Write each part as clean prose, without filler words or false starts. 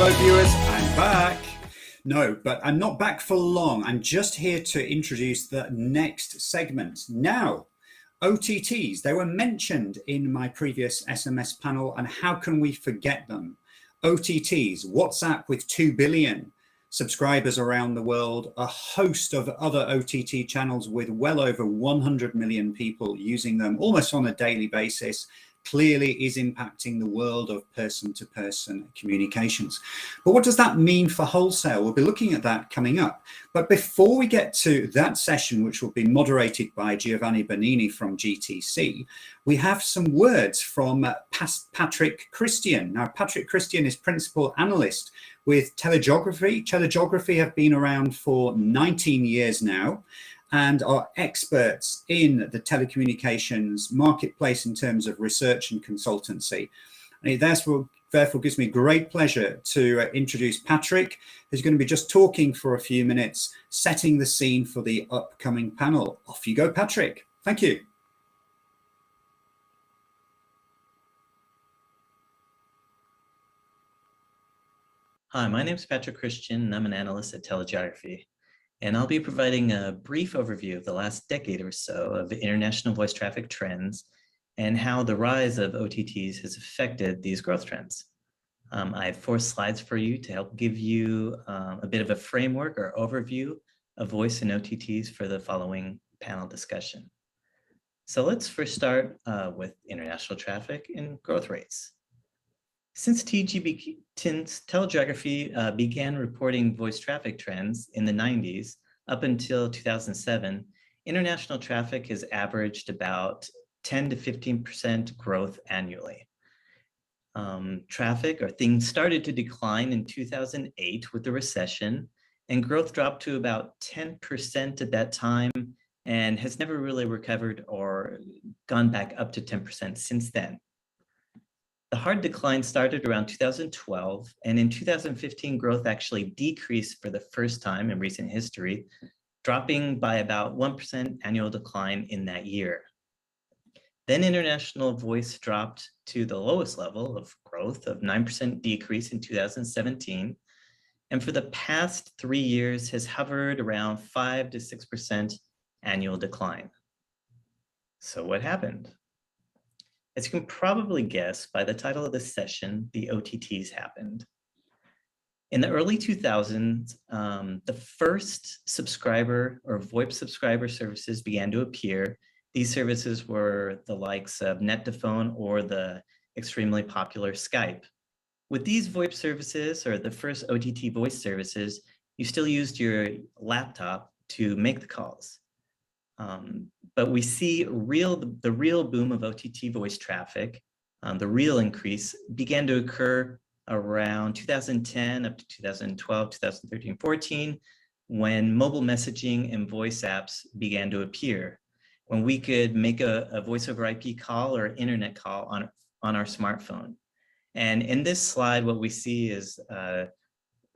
Hello viewers, I'm back. No, but I'm not back for long. I'm just here to introduce the next segment. Now, OTTs, they were mentioned in my previous SMS panel, and how can we forget them? OTTs, WhatsApp with 2 billion subscribers around the world, a host of other OTT channels with well over 100 million people using them almost on a daily basis, clearly is impacting the world of person-to-person communications. But what does that mean for wholesale? We'll be looking at that coming up. But before we get to that session, which will be moderated by Giovanni Benini from GTC, we have some words from Patrick Christian. Now, Patrick Christian is Principal Analyst with TeleGeography. TeleGeography have been around for 19 years now, and are experts in the telecommunications marketplace in terms of research and consultancy. And it therefore gives me great pleasure to introduce Patrick, who's going to be just talking for a few minutes, setting the scene for the upcoming panel. Off you go, Patrick. Thank you. Hi, my name is Patrick Christian, and I'm an analyst at TeleGeography. And I'll be providing a brief overview of the last decade or so of international voice traffic trends and how the rise of OTTs has affected these growth trends. I have 4 slides for you to help give you a bit of a framework or overview of voice and OTTs for the following panel discussion. So let's first start with international traffic and growth rates. Since TeleGeography began reporting voice traffic trends in the 90s up until 2007, international traffic has averaged about 10 to 15% growth annually. Traffic or things started to decline in 2008 with the recession, and growth dropped to about 10% at that time and has never really recovered or gone back up to 10% since then. The hard decline started around 2012, and in 2015, growth actually decreased for the first time in recent history, dropping by about 1% annual decline in that year. Then international voice dropped to the lowest level of growth of 9% decrease in 2017, and for the past 3 years has hovered around 5 to 6% annual decline. So what happened? As you can probably guess by the title of this session, the OTTs happened. In the early 2000s, the first subscriber or VoIP subscriber services began to appear. These services were the likes of Net2Phone or the extremely popular Skype. With these VoIP services, or the first OTT voice services, you still used your laptop to make the calls. But we see the real boom of OTT voice traffic, the real increase began to occur around 2010 up to 2012, 2013, 14, when mobile messaging and voice apps began to appear, when we could make a voice over IP call or internet call on our smartphone. And in this slide, what we see is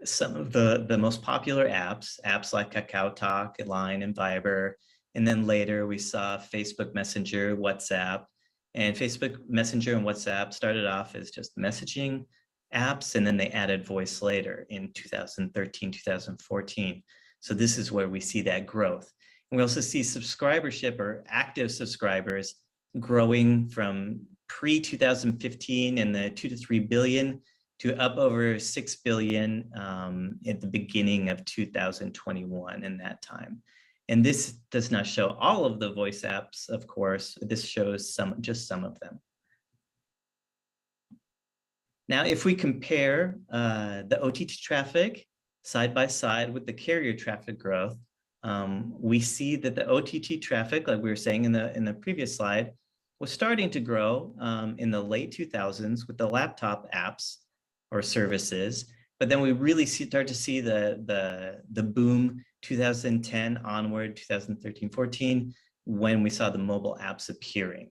some of the most popular apps like KakaoTalk, Line, and Viber. And then later we saw Facebook Messenger, WhatsApp, and Facebook Messenger and WhatsApp started off as just messaging apps, and then they added voice later in 2013, 2014. So this is where we see that growth. And we also see subscribership or active subscribers growing from pre-2015 in the 2 to 3 billion to up over 6 billion at the beginning of 2021 in that time. And this does not show all of the voice apps, of course. This shows just some of them. Now, if we compare the OTT traffic side by side with the carrier traffic growth, we see that the OTT traffic, like we were saying in the previous slide, was starting to grow in the late 2000s with the laptop apps or services. But then we really start to see the boom 2010 onward, 2013, 14, when we saw the mobile apps appearing.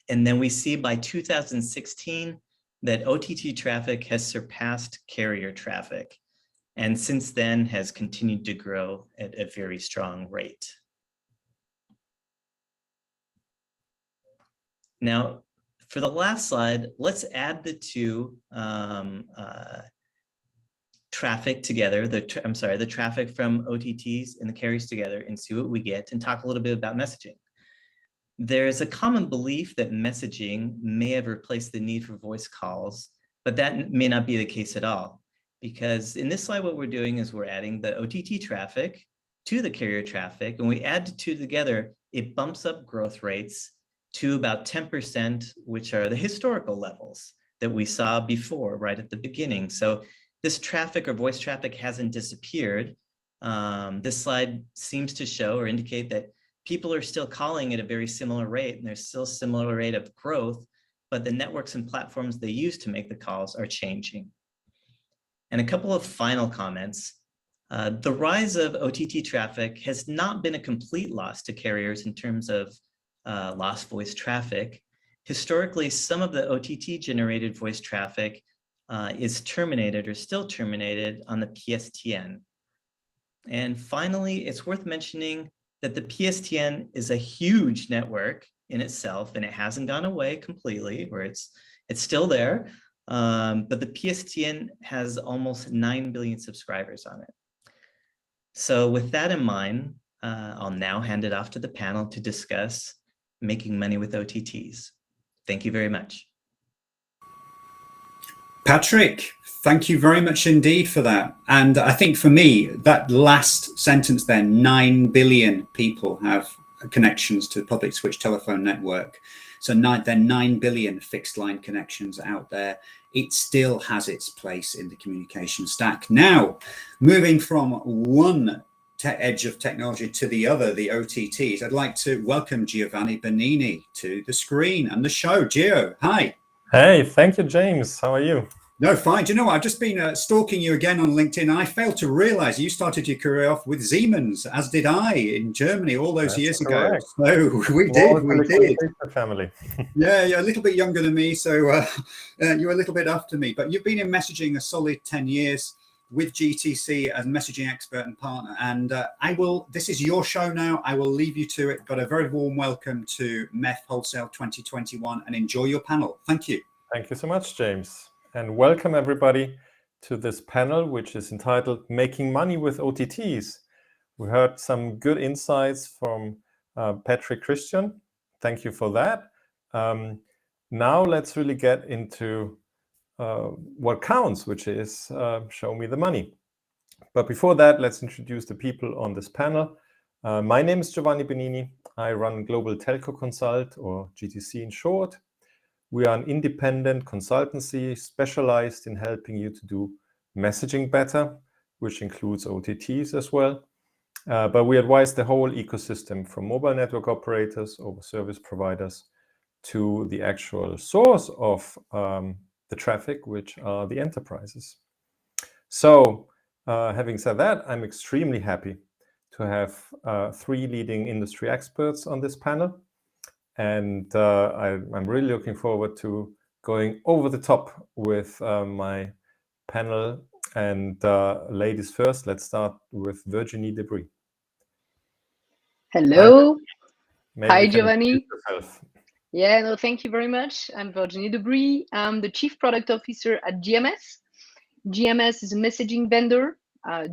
And then we see by 2016 that OTT traffic has surpassed carrier traffic, and since then has continued to grow at a very strong rate. Now, for the last slide, let's add the two traffic together, the traffic from OTTs and the carriers together and see what we get and talk a little bit about messaging. There's a common belief that messaging may have replaced the need for voice calls, but that may not be the case at all. Because in this slide, what we're doing is we're adding the OTT traffic to the carrier traffic, and we add the two together, it bumps up growth rates to about 10%, which are the historical levels that we saw before, right at the beginning. So this traffic or voice traffic hasn't disappeared. This slide seems to show or indicate that people are still calling at a very similar rate, and there's still a similar rate of growth, but the networks and platforms they use to make the calls are changing. And a couple of final comments. The rise of OTT traffic has not been a complete loss to carriers in terms of lost voice traffic. Historically, some of the OTT generated voice traffic is terminated or still terminated on the PSTN. And finally, it's worth mentioning that the PSTN is a huge network in itself, and it hasn't gone away completely, or it's still there. But the PSTN has almost 9 billion subscribers on it. So with that in mind, I'll now hand it off to the panel to discuss making money with OTTs. Thank you very much. Patrick, thank you very much indeed for that. And I think for me, that last sentence there, 9 billion people have connections to the public switch telephone network. So there are 9 billion fixed line connections out there. It still has its place in the communication stack. Now, moving from one edge of technology to the other, the OTTs, I'd like to welcome Giovanni Benini to the screen and the show. Gio, hi. Hey, thank you, James. How are you? No, fine. Do you know what? I've just been stalking you again on LinkedIn, and I failed to realize you started your career off with Siemens, as did I, in Germany all those years ago. So we did. Family. Yeah, you're a little bit younger than me, so you're a little bit after me. But you've been in messaging a solid 10 years with GTC as messaging expert and partner. And this is your show now. I will leave you to it. But a very warm welcome to MEF Wholesale 2021, and enjoy your panel. Thank you. Thank you so much, James. And welcome everybody to this panel, which is entitled Making Money with OTTs. We heard some good insights from Patrick Christian. Thank you for that. Now let's really get into what counts, which is show me the money. But before that, let's introduce the people on this panel. My name is Giovanni Benini. I run Global Telco Consult, or GTC in short. We are an independent consultancy specialized in helping you to do messaging better, which includes OTTs as well. But we advise the whole ecosystem from mobile network operators over service providers to the actual source of the traffic, which are the enterprises. So having said that, I'm extremely happy to have 3 leading industry experts on this panel. And I'm really looking forward to going over the top with my panel. And ladies first, let's start with Virginie Debris. Hello. Hi, Giovanni. Yeah, no, thank you very much. I'm Virginie Debris. I'm the Chief Product Officer at GMS. GMS is a messaging vendor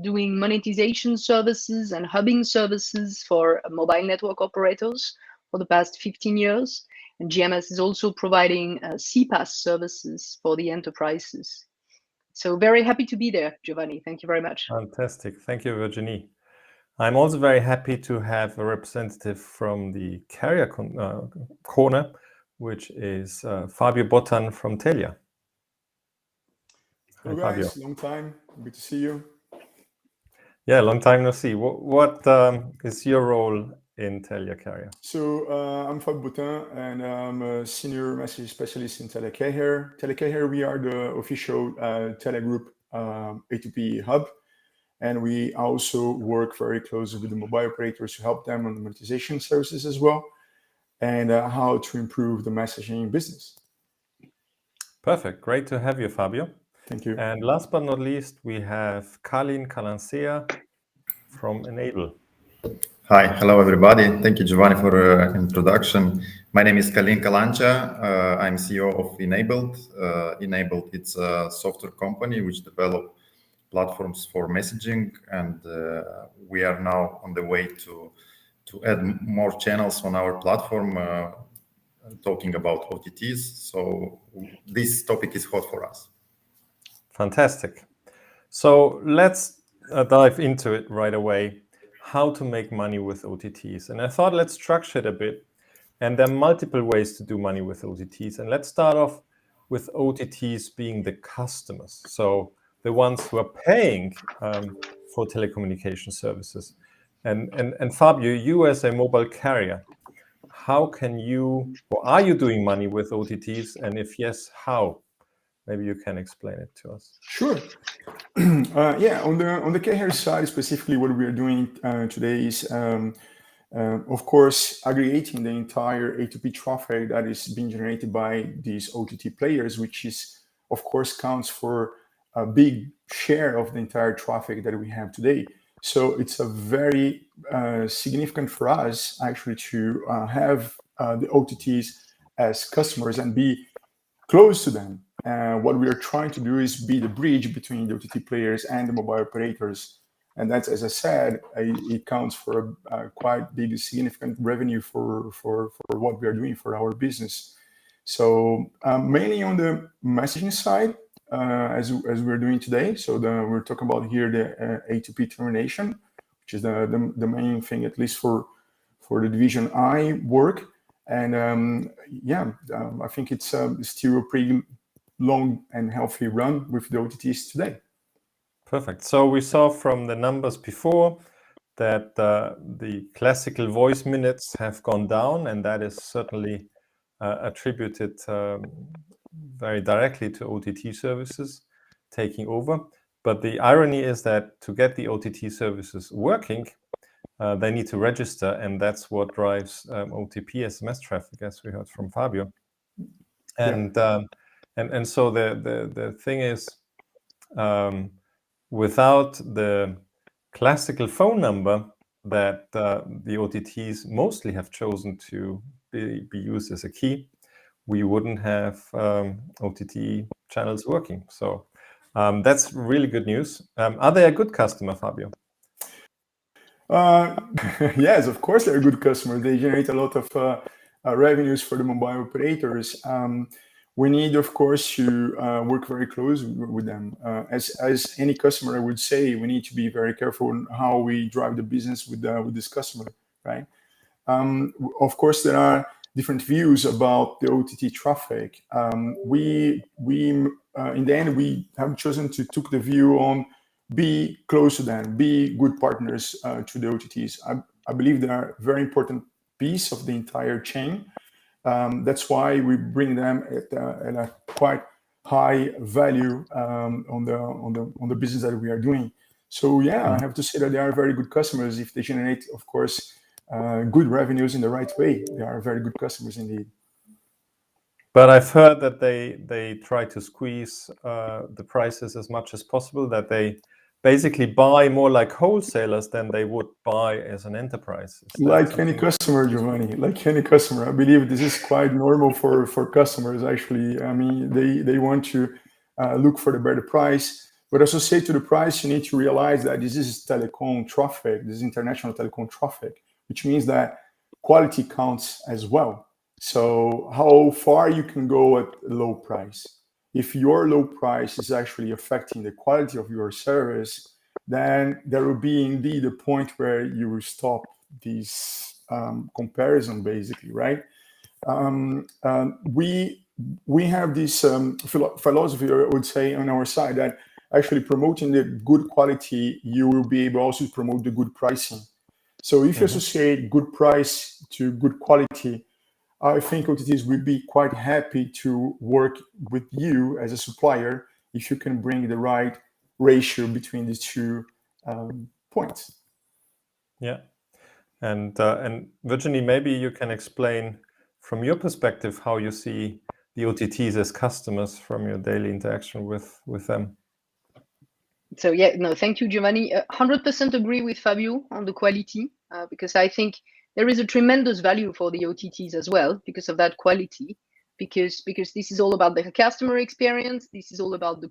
doing monetization services and hubbing services for mobile network operators for the past 15 years. And GMS is also providing CPaaS services for the enterprises. So very happy to be there, Giovanni. Thank you very much. Fantastic. Thank you, Virginie. I'm also very happy to have a representative from the carrier corner, which is Fabio Bottan from Telia. Hello guys, long time. Good to see you. Yeah, long time no see. What is your role in Telia Carrier? So I'm Fabio Bottan, and I'm a senior message specialist in TeleGeography. TeleGeography, we are the official Telia Group A2P hub, and we also work very closely with the mobile operators to help them on the monetization services as well, and how to improve the messaging business. Perfect. Great to have you, Fabio. Thank you. And last but not least, we have Calin Calancea from Enable. Hi, hello everybody. Thank you, Giovanni, for the introduction. My name is Calin Calancea. I'm CEO of Enabled. Enabled, it's a software company which develops platforms for messaging, and we are now on the way to add more channels on our platform, talking about OTTs. So this topic is hot for us. Fantastic. So let's dive into it right away. How to make money with OTTs. And I thought let's structure it a bit. And there are multiple ways to do money with OTTs. And let's start off with OTTs being the customers. So the ones who are paying for telecommunication services. And Fabio, you as a mobile carrier, how can you, or are you doing money with OTTs? And if yes, how? Maybe you can explain it to us. Sure. Yeah, on the carrier side, specifically what we are doing today is, of course, aggregating the entire A2P traffic that is being generated by these OTT players, which is, of course, counts for a big share of the entire traffic that we have today. So it's a very significant for us actually to have the OTTs as customers and be close to them. What we are trying to do is be the bridge between the OTT players and the mobile operators. And that's, as I said, it counts for a quite big, significant revenue for what we are doing for our business. So mainly on the messaging side, as we're doing today. So we're talking about here the A2P termination, which is the main thing, at least for the division I work. And I think it's still a pretty long and healthy run with the OTTs today. Perfect. So we saw from the numbers before that the classical voice minutes have gone down, and that is certainly attributed very directly to OTT services taking over. But the irony is that to get the OTT services working, they need to register, and that's what drives OTP SMS traffic, as we heard from Fabio. And so the thing is, without the classical phone number that the OTTs mostly have chosen to be used as a key, we wouldn't have OTT channels working. So that's really good news. Are they a good customer, Fabio? Yes, of course they're a good customer. They generate a lot of revenues for the mobile operators. We need, of course, to work very close with them. As any customer, I would say, we need to be very careful on how we drive the business with this customer, right? Of course, there are different views about the OTT traffic. We in the end, we have chosen to take the view on be close to them, be good partners to the OTTs. I believe they are a very important piece of the entire chain. That's why we bring them at a quite high value on the business that we are doing. So yeah, I have to say that they are very good customers. If they generate, of course, good revenues in the right way, they are very good customers indeed. But I've heard that they try to squeeze the prices as much as possible, that they basically buy more like wholesalers than they would buy as an enterprise. Like any customer, Giovanni, like any customer. I believe this is quite normal for customers, actually. I mean, they want to look for the better price. But associated to the price, you need to realize that this is telecom traffic, this is international telecom traffic, which means that quality counts as well. So how far you can go at a low price. If your low price is actually affecting the quality of your service, then there will be indeed a point where you will stop this comparison, basically, right? We have this philosophy, I would say, on our side that actually promoting the good quality, you will be able also to promote the good pricing. So if you associate good price to good quality, I think OTTs will be quite happy to work with you as a supplier if you can bring the right ratio between the two points. Yeah, and Virginie, maybe you can explain from your perspective how you see the OTTs as customers from your daily interaction with them. So yeah, no, thank you, Giovanni. 100% agree with Fabio on the quality, because I think there is a tremendous value for the OTTs as well because of that quality, because this is all about the customer experience. This is all about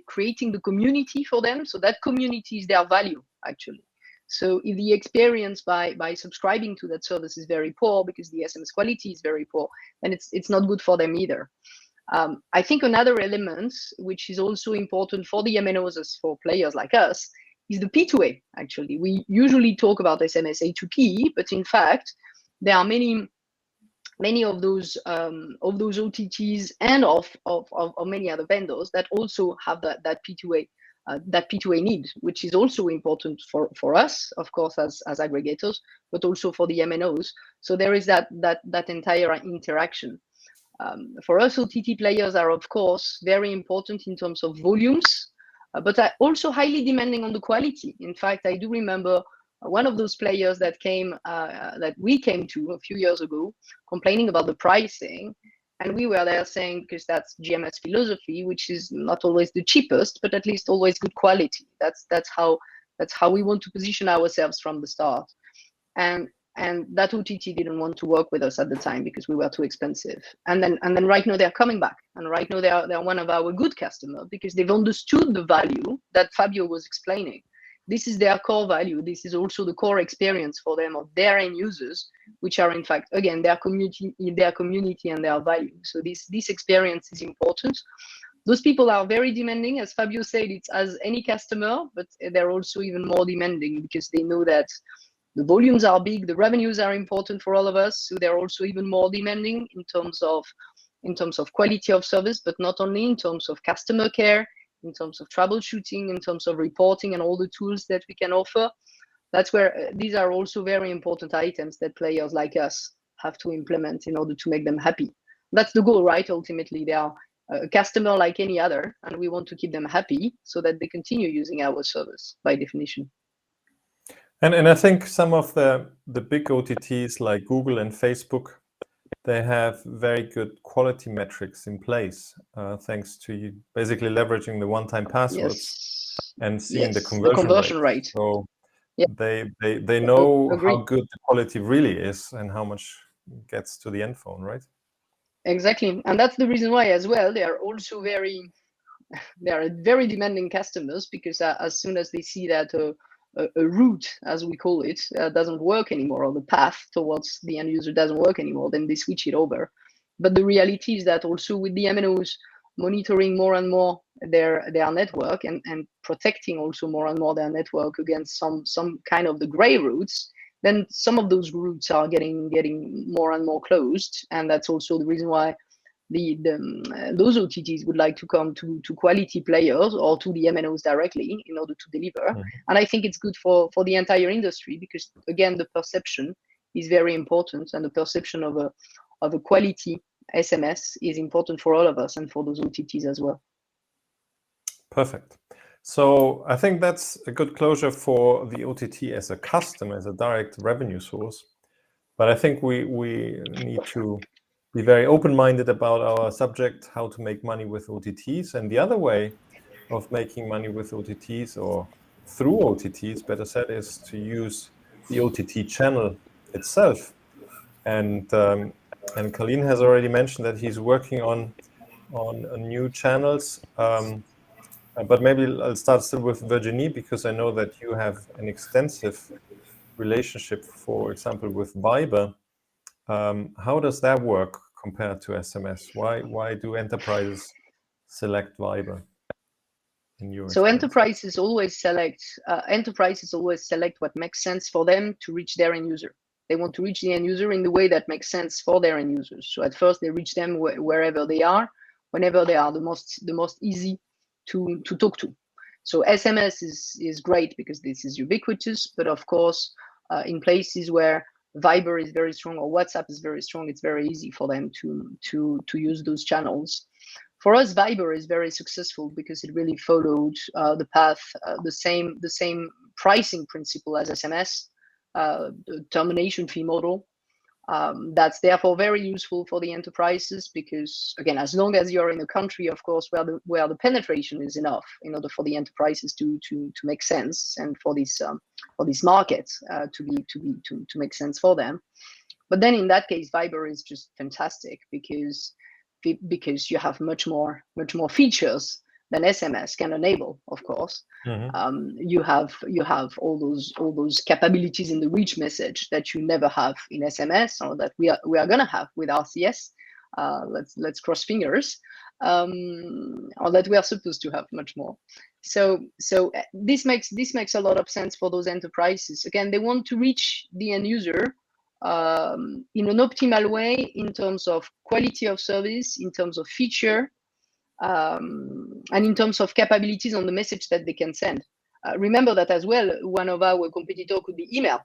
creating the community for them. So that community is their value, actually. So if the experience by subscribing to that service is very poor because the SMS quality is very poor, then it's not good for them either. I think another element which is also important for the MNOs as for players like us is the P2A. Actually, we usually talk about SMS A2P, but in fact, there are many of those OTTs and of many other vendors that also have that P2A need, which is also important for us, of course, as aggregators, but also for the MNOs. So there is that entire interaction. For us, OTT players are, of course, very important in terms of volumes, but are also highly demanding on the quality. In fact, I do remember one of those players that we came to a few years ago, complaining about the pricing, and we were there saying, because that's GMS philosophy, which is not always the cheapest, but at least always good quality. That's how we want to position ourselves from the start. And that OTT didn't want to work with us at the time because we were too expensive. And then right now they're coming back, and right now they're one of our good customers because they've understood the value that Fabio was explaining. This is their core value. This is also the core experience for them of their end users, which are in fact, again, their community and their value. So this experience is important. Those people are very demanding, as Fabio said, it's as any customer, but they're also even more demanding because they know that the volumes are big, the revenues are important for all of us. So they're also even more demanding in terms of quality of service, but not only in terms of customer care, in terms of troubleshooting, in terms of reporting and all the tools that we can offer. That's where these are also very important items that players like us have to implement in order to make them happy. That's the goal, right? Ultimately, they are a customer like any other, and we want to keep them happy so that they continue using our service by definition. And I think some of the big OTTs like Google and Facebook, they have very good quality metrics in place, thanks to you basically leveraging the one-time passwords and seeing the conversion rate. So they know how good the quality really is and how much gets to the end phone, right? Exactly, and that's the reason why as well they are also very demanding customers, because as soon as they see that a route, as we call it, doesn't work anymore, or the path towards the end user doesn't work anymore, then they switch it over. But the reality is that also with the MNOs monitoring more and more their network and protecting also more and more their network against some kind of the gray routes, then some of those routes are getting more and more closed, and that's also the reason why those OTTs would like to come to quality players or to the MNOs directly in order to deliver. Mm-hmm. And I think it's good for the entire industry, because again, the perception is very important, and the perception of a quality SMS is important for all of us and for those OTTs as well. Perfect. So I think that's a good closure for the OTT as a customer, as a direct revenue source. But I think we need to be very open-minded about our subject, how to make money with OTTs. And the other way of making money with OTTs, or through OTTs, better said, is to use the OTT channel itself. And Calin has already mentioned that he's working on new channels. But maybe I'll start still with Virginie, because I know that you have an extensive relationship, for example, with Viber. How does that work compared to SMS? Why do enterprises select Viber? So enterprises always select what makes sense for them to reach their end user. They want to reach the end user in the way that makes sense for their end users. So at first they reach them wherever they are, whenever they are the most easy to talk to. So SMS is great because this is ubiquitous, but of course, in places where Viber is very strong or WhatsApp is very strong, it's very easy for them to use those channels. For us, Viber is very successful because it really followed the path, the same pricing principle as SMS, the termination fee model. That's therefore very useful for the enterprises, because again, as long as you're in a country, of course, where the penetration is enough in order for the enterprises to make sense, and for these markets to make sense for them. But then in that case, Viber is just fantastic, because because you have much more features than SMS can enable, of course. You have all those capabilities in the rich message that you never have in SMS, or that we are gonna have with RCS. Let's cross fingers, or that we are supposed to have much more. So this makes a lot of sense for those enterprises. Again, they want to reach the end user in an optimal way in terms of quality of service, in terms of feature, and in terms of capabilities on the message that they can send. Remember that as well, one of our competitors could be email.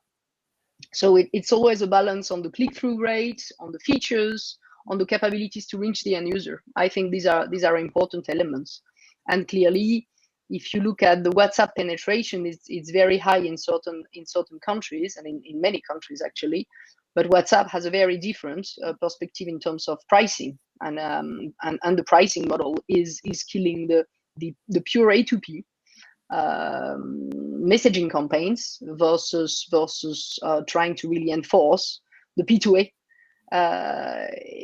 So it's always a balance on the click-through rate, on the features, on the capabilities to reach the end user. I think these are important elements. And clearly, if you look at the WhatsApp penetration, it's very high in certain countries, and in many countries actually. But WhatsApp has a very different perspective in terms of pricing, and the pricing model is killing the pure A2P messaging campaigns versus trying to really enforce the P2A,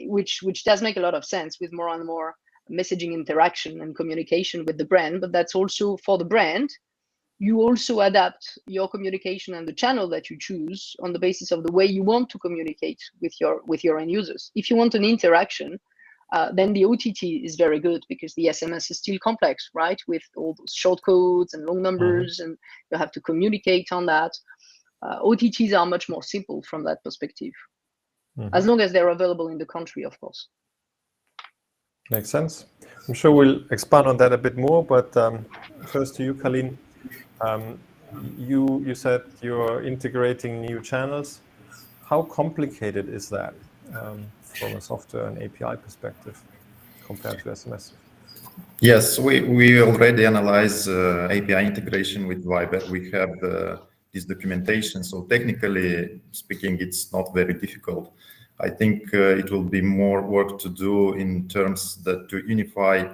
which does make a lot of sense with more and more messaging interaction and communication with the brand. But that's also for the brand. You also adapt your communication and the channel that you choose on the basis of the way you want to communicate with your end users. If you want an interaction, then the OTT is very good, because the SMS is still complex, right? With all those short codes and long numbers, and you have to communicate on that. OTTs are much more simple from that perspective, as long as they're available in the country, of course. Makes sense. I'm sure we'll expand on that a bit more, but first to you, Calin. You said you're integrating new channels. How complicated is that from a software and API perspective compared to SMS? Yes, we already analyze API integration with Viber. We have this documentation, so technically speaking, it's not very difficult. I think it will be more work to do in terms that to unify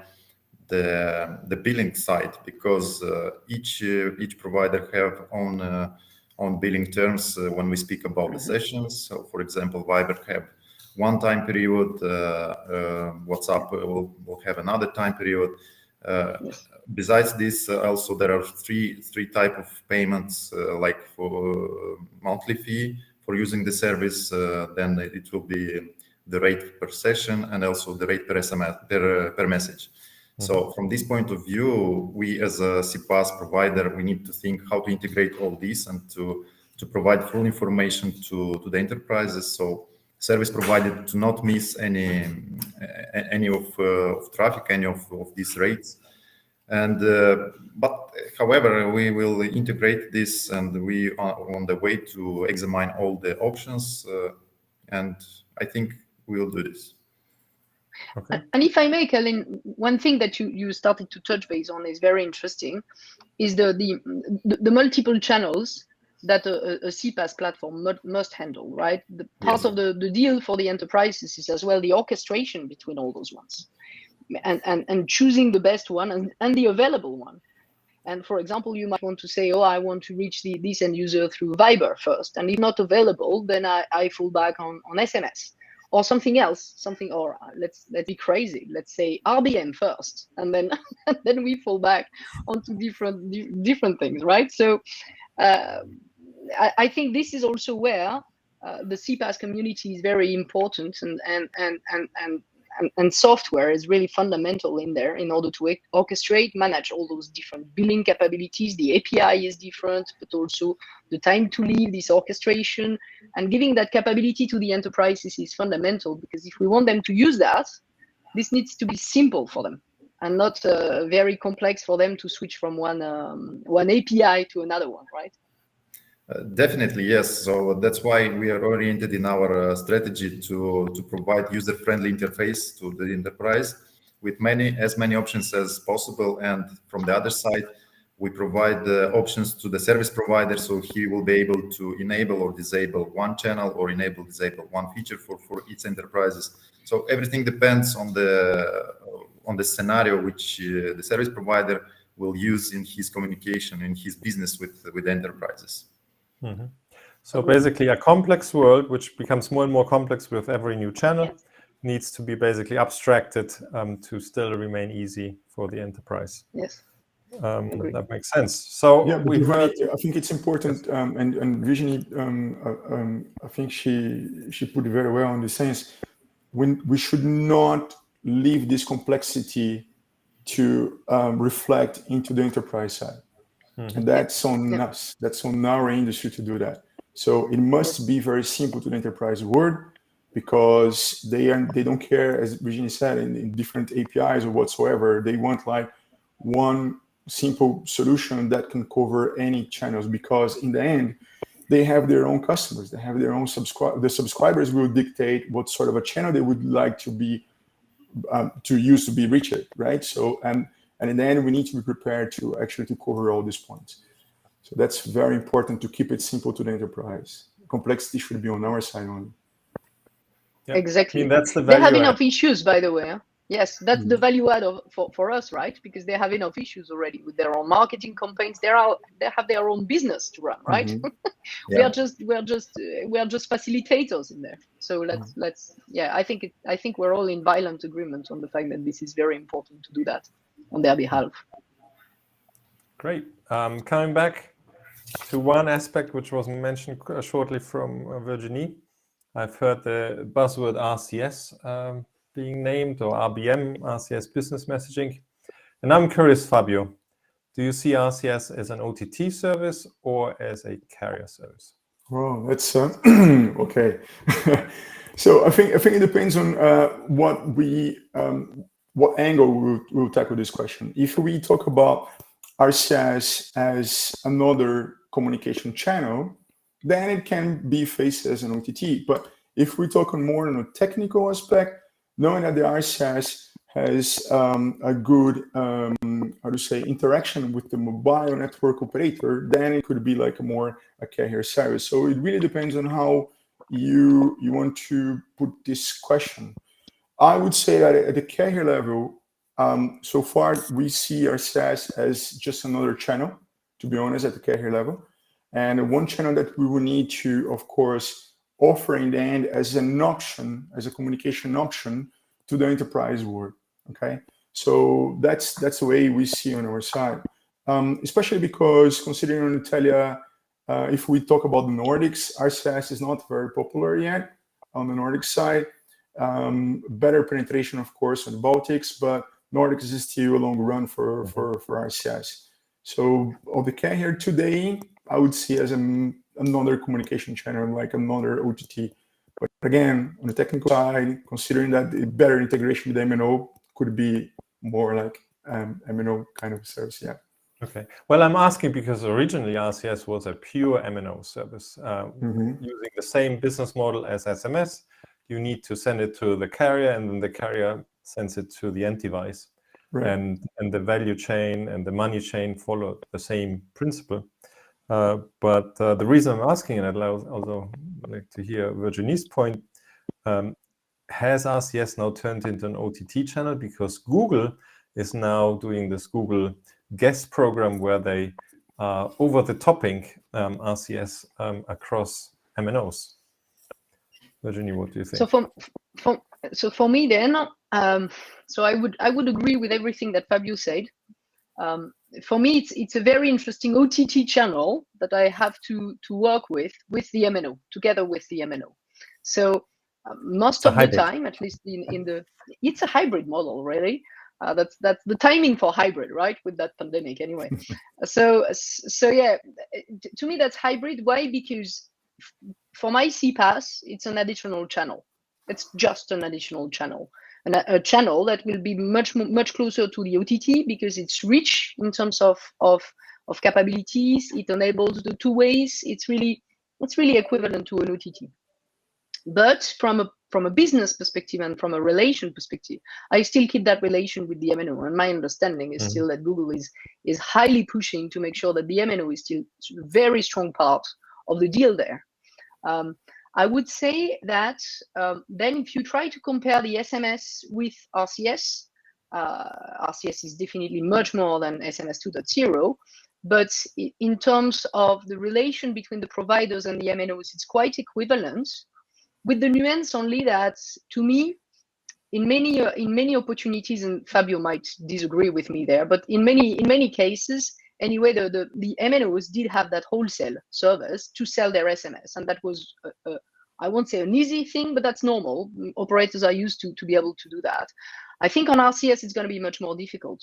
the billing side, because each provider have own billing terms when we speak about the sessions. So, for example, Viber have one time period, WhatsApp will have another time period. Besides this, also there are three type of payments, like for monthly fee for using the service, then it will be the rate per session and also the rate per SMS per message. So from this point of view, we as a CPaaS provider, we need to think how to integrate all this and to provide full information to the enterprises, so service provider to not miss any of traffic, any of these rates. And but however, we will integrate this, and we are on the way to examine all the options, and I think we will do this. Okay. And if I may, Calin, one thing that you started to touch base on is very interesting, is the multiple channels that a CPaaS platform must handle, right? The part of the deal for the enterprises is as well the orchestration between all those ones, and choosing the best one and the available one. And for example, you might want to say, oh, I want to reach this end user through Viber first, and if not available, then I fall back on SMS. Or something else, or let's be crazy. Let's say RBM first, and then then we fall back onto different things, right? So I think this is also where the CPaaS community is very important, and software is really fundamental in there in order to orchestrate, manage all those different billing capabilities. The API is different, but also the time to leave this orchestration, and giving that capability to the enterprises is fundamental, because if we want them to use that, this needs to be simple for them and not very complex for them to switch from one API to another one, right? Definitely, yes. So that's why we are oriented in our strategy to provide user-friendly interface to the enterprise with as many options as possible. And from the other side, we provide the options to the service provider, so he will be able to enable or disable one channel, or disable one feature for each enterprises. So everything depends on the scenario which the service provider will use in his communication, in his business with enterprises. So basically a complex world which becomes more and more complex with every new channel. needs to be basically abstracted to still remain easy for the enterprise. Yes. That makes sense. So yeah, but we Giovanni, heard. I think it's important, and Virginie, I think she put it very well in the sense when we should not leave this complexity to reflect into the enterprise side. And that's on us. That's on our industry to do that. So it must be very simple to the enterprise world, because they don't care, as Virginie said, in different APIs or whatsoever. They want like one simple solution that can cover any channels, because in the end, they have their own customers. They have their own the subscribers will dictate what sort of a channel they would like to be to use to be reached, right? So and in the end, we need to be prepared to actually to cover all these points. So that's very important to keep it simple to the enterprise. Complexity should be on our side only. Yep. Exactly. I mean, that's the they value have add. enough issues, by the way. Huh? Yes, that's the value add for us, right? Because they have enough issues already with their own marketing campaigns. They have their own business to run, right? we are just facilitators in there. So let's I think we're all in violent agreement on the fact that this is very important to do that on their behalf. Great. Coming back to one aspect which was mentioned shortly from Virginie, I've heard the buzzword RCS being named, or RBM, RCS business messaging. And I'm curious, Fabio, do you see RCS as an OTT service or as a carrier service? Well, that's okay. So I think it depends on what angle we'll tackle this question. If we talk about RCS as another communication channel, then it can be faced as an OTT. But if we talk more on a technical aspect, knowing that the RCS has a good, interaction with the mobile network operator, then it could be like a carrier service. So it really depends on how you want to put this question. I would say that at the carrier level, so far we see RCS as just another channel, to be honest, at the carrier level. And one channel that we will need to, of course, offer in the end as an option, as a communication option to the enterprise world. Okay, so that's the way we see on our side, especially because considering Telia, if we talk about the Nordics, RCS is not very popular yet on the Nordic side. Better penetration, of course, in the Baltics, but Nordics is still a long run for RCS. So on the carrier today, I would see as another communication channel, like another OTT. But again, on the technical side, considering that the better integration with MNO could be more like MNO kind of service, yeah. Okay. Well, I'm asking because originally RCS was a pure MNO service using the same business model as SMS. You need to send it to the carrier, and then the carrier sends it to the end device. Right. And the value chain and the money chain follow the same principle. But the reason I'm asking, and I'd also like to hear Virginie's point, has RCS now turned into an OTT channel? Because Google is now doing this Google Guest program where they over-the-topping RCS across MNOs. Virginie, what do you think? So for me then, so I would agree with everything that Fabio said. For me, it's a very interesting OTT channel that I have to work with the MNO, together with the MNO. So most of the time, at least it's a hybrid model, really. That's the timing for hybrid, right? With that pandemic, anyway. So yeah, to me that's hybrid. Why? Because for my CPaaS, it's an additional channel. It's just an additional channel, and a channel that will be much closer to the OTT because it's rich in terms of capabilities. It enables the two ways. It's really equivalent to an OTT. But from a business perspective and from a relation perspective, I still keep that relation with the MNO. And my understanding is still that Google is highly pushing to make sure that the MNO is still a very strong part of the deal there. I would say that then if you try to compare the SMS with RCS, RCS is definitely much more than SMS 2.0. But in terms of the relation between the providers and the MNOs, it's quite equivalent, with the nuance only that, to me, in many opportunities, and Fabio might disagree with me there, but in many cases, anyway, the MNOs did have that wholesale service to sell their SMS, and that was I won't say an easy thing, but that's normal. Operators are used to be able to do that. I think on RCS, it's going to be much more difficult.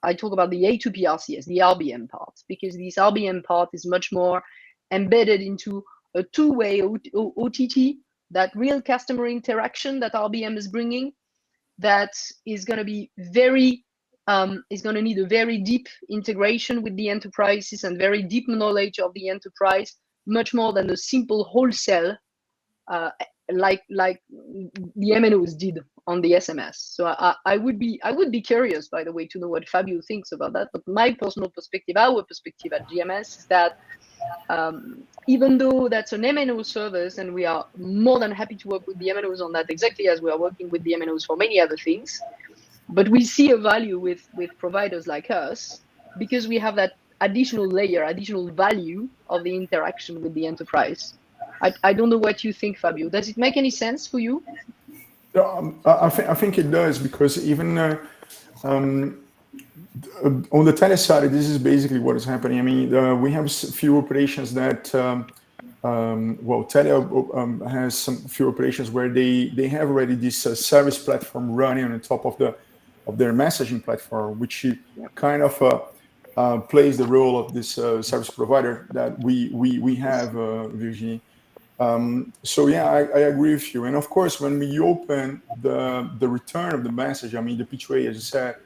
I talk about the A2P RCS, the RBM part, because this RBM part is much more embedded into a two-way OTT, that real customer interaction that RBM is bringing, that is going to be is going to need a very deep integration with the enterprises and very deep knowledge of the enterprise, much more than a simple wholesale like the MNOs did on the SMS. So I would be curious, by the way, to know what Fabio thinks about that. But my personal perspective, our perspective at GMS, is that even though that's an MNO service, and we are more than happy to work with the MNOs on that, exactly as we are working with the MNOs for many other things, but we see a value with providers like us because we have that additional layer, additional value of the interaction with the enterprise. I don't know what you think, Fabio. Does it make any sense for you? I think it does, because even on the Telia side, this is basically what is happening. I mean, we have few operations that, well, Telia has some few operations where they have already this service platform running on the top of their messaging platform, which kind of plays the role of this service provider that we have, Virginie. So yeah, I agree with you. And of course, when we open the return of the message, I mean, the P2A, as you said,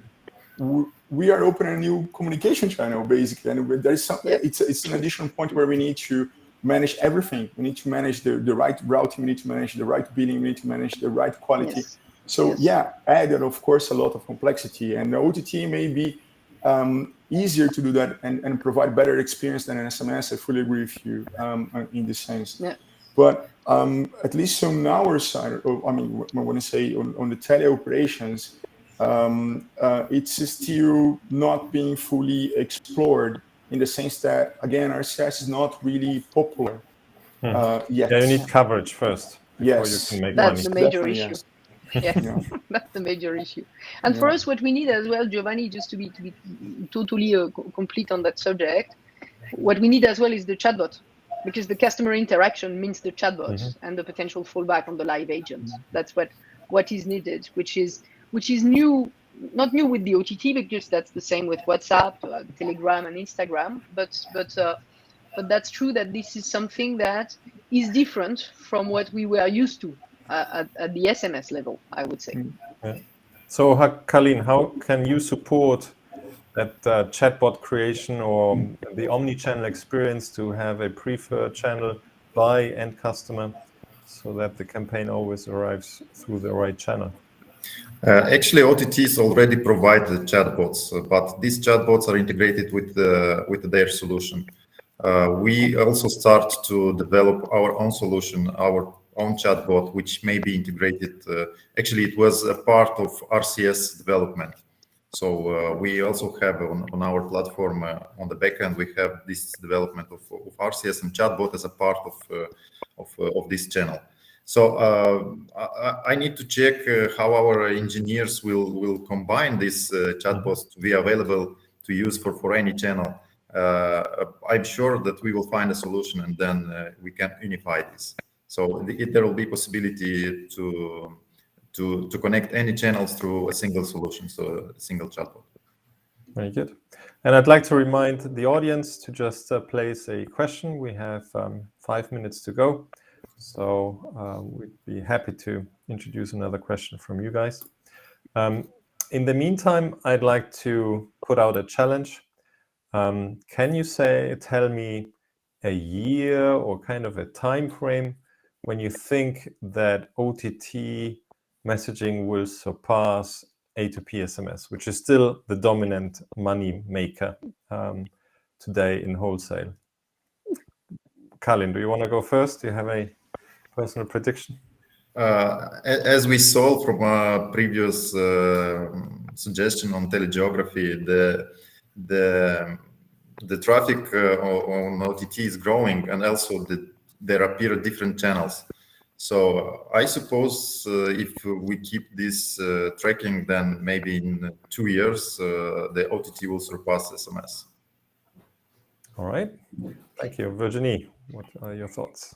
we are opening a new communication channel, basically. And there is some, it's an additional point where we need to manage everything. We need to manage the right routing, we need to manage the right billing, we need to manage the right quality. Yes. So yeah, added, of course, a lot of complexity. And the OTT may be easier to do that and provide better experience than an SMS. I fully agree with you in this sense. Yeah. But at least on our side, I mean, when I say on the Telia operations, it's still not being fully explored, in the sense that, again, RCS is not really popular yet. Yeah, you need coverage first before you can make that's money. the major Definitely, issue. yes. Yeah, that's the major issue. And for us, what we need as well, Giovanni, just to be totally complete on that subject, what we need as well is the chatbot, because the customer interaction means the chatbot and the potential fallback on the live agent. That's what is needed, which is new, not new with the OTT, because that's the same with WhatsApp, Telegram, and Instagram. But that's true that this is something that is different from what we were used to at the SMS level, I would say. Yeah. So, Calin, how can you support that chatbot creation or the omni-channel experience to have a preferred channel by end customer, so that the campaign always arrives through the right channel? Actually, OTTs already provide the chatbots, but these chatbots are integrated with their solution. We also start to develop our own solution, our own chatbot, which may be integrated. Actually, it was a part of RCS development. So we also have on our platform, on the backend, we have this development of RCS and chatbot as a part of this channel. So I need to check how our engineers will combine these chatbots to be available to use for any channel. I'm sure that we will find a solution, and then we can unify this. So there will be possibility to connect any channels through a single solution, so a single chatbot. Very good. And I'd like to remind the audience to just place a question. We have 5 minutes to go. So we'd be happy to introduce another question from you guys. In the meantime, I'd like to put out a challenge. Can you tell me a year or kind of a time frame when you think that OTT messaging will surpass A2P SMS, which is still the dominant money maker today in wholesale? Calin, do you want to go first? Do you have a personal prediction? As we saw from a previous suggestion on TeleGeography, the traffic on OTT is growing, and also there appear different channels. So I suppose if we keep this tracking, then maybe in 2 years, the OTT will surpass SMS. All right. Thank you. Virginie, what are your thoughts?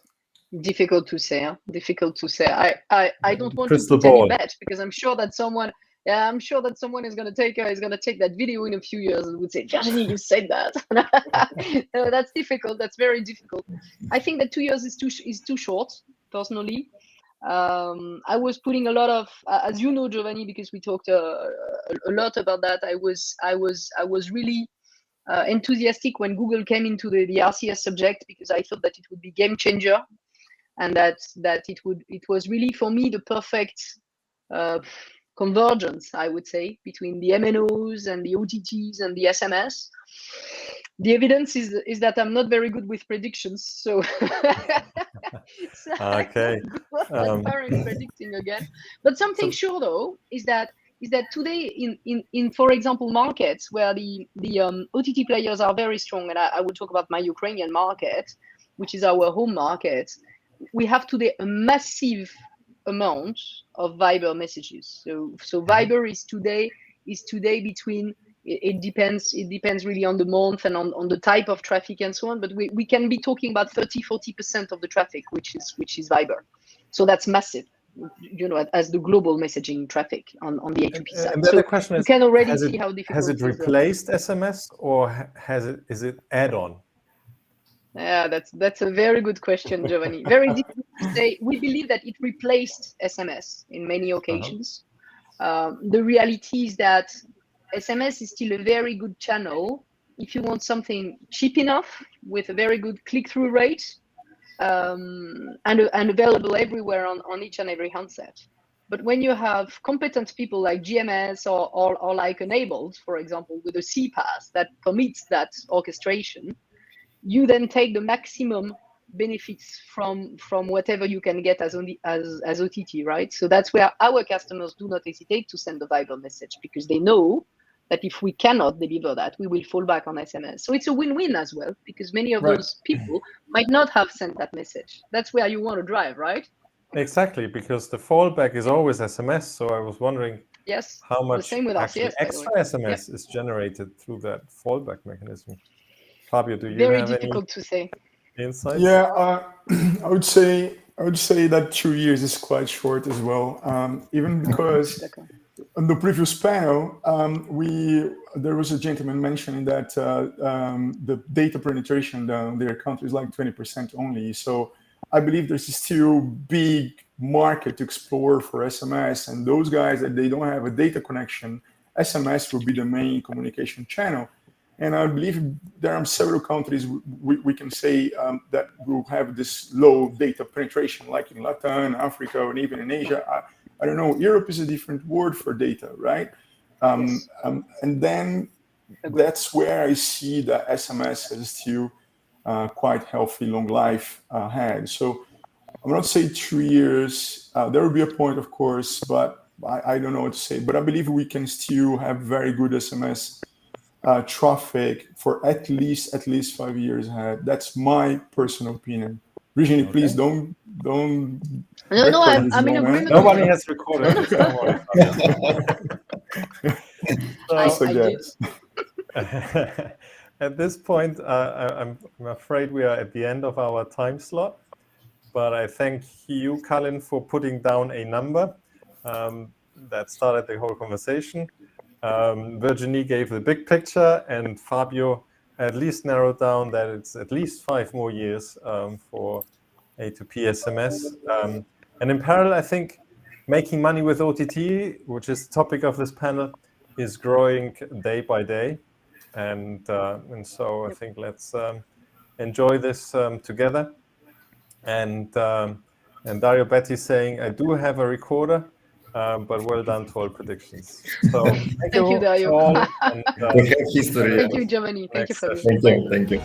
Difficult to say. Huh? Difficult to say. I don't want Crystal to put any ball. bet because I'm sure that someone. Yeah, I'm sure that someone is gonna take that video in a few years and would say, Virginie, you said that. No, that's difficult. That's very difficult. I think that 2 years is too short, personally. I was putting a lot of, as you know, Giovanni, because we talked a lot about that. I was really enthusiastic when Google came into the RCS subject because I thought that it would be game changer, and that it was really for me the perfect convergence, I would say, between the MNOs and the OTTs and the SMS. The evidence is that I'm not very good with predictions, so, so Okay. I'm predicting again. But something sure though is that today in for example markets where the OTT players are very strong, and I will talk about my Ukrainian market, which is our home market. We have today a massive amount of Viber messages. So Viber is today between, it depends really on the month and on the type of traffic and so on, but we can be talking about 30-40% of the traffic which is Viber. So that's massive, you know, as the global messaging traffic on the A2P side. And then the question is, you can already see how difficult has it replaced SMS or is it add-on? Yeah, that's a very good question, Giovanni. Very difficult to say. We believe that it replaced SMS in many occasions. The reality is that SMS is still a very good channel if you want something cheap enough with a very good click-through rate, and available everywhere on each and every handset. But when you have competent people like GMS or like Enabled, for example, with a CPaaS that permits that orchestration, you then take the maximum benefits from whatever you can get as OTT, right? So that's where our customers do not hesitate to send the Viber message, because they know that if we cannot deliver that, we will fall back on SMS. So it's a win-win as well, because many of those people might not have sent that message. That's where you want to drive, right? Exactly, because the fallback is always SMS. So I was wondering how much same with actually RCS, extra SMS is generated through that fallback mechanism. Fabio, do you Very have difficult to say. Insights? Yeah, I would say that 2 years is quite short as well. Even because on the previous panel, there was a gentleman mentioning that the data penetration down their country is like 20% only. So I believe there's still big market to explore for SMS, and those guys that they don't have a data connection, SMS will be the main communication channel. And I believe there are several countries we can say that will have this low data penetration, like in Latin, Africa, and even in Asia. I don't know, Europe is a different word for data, right? And then that's where I see that SMS has still quite healthy long life ahead. So I'm not saying 2 years. There will be a point, of course, but I don't know what to say. But I believe we can still have very good SMS traffic for at least 5 years ahead. That's my personal opinion. Virginie, please don't. No, I'm in agreement. Nobody has recorded this. Don't worry. I did. At this point, I'm afraid we are at the end of our time slot. But I thank you, Calin, for putting down a number that started the whole conversation. Virginie gave the big picture, and Fabio at least narrowed down that it's at least 5 more years for A2P SMS. And in parallel, I think making money with OTT, which is the topic of this panel, is growing day by day. And so I think let's enjoy this together. And Dario Betti saying, I do have a recorder. But well done to all predictions. So thank you, Dario. all, and, we have history. Thank you, Giovanni. Thank you, Fabio. Thank you.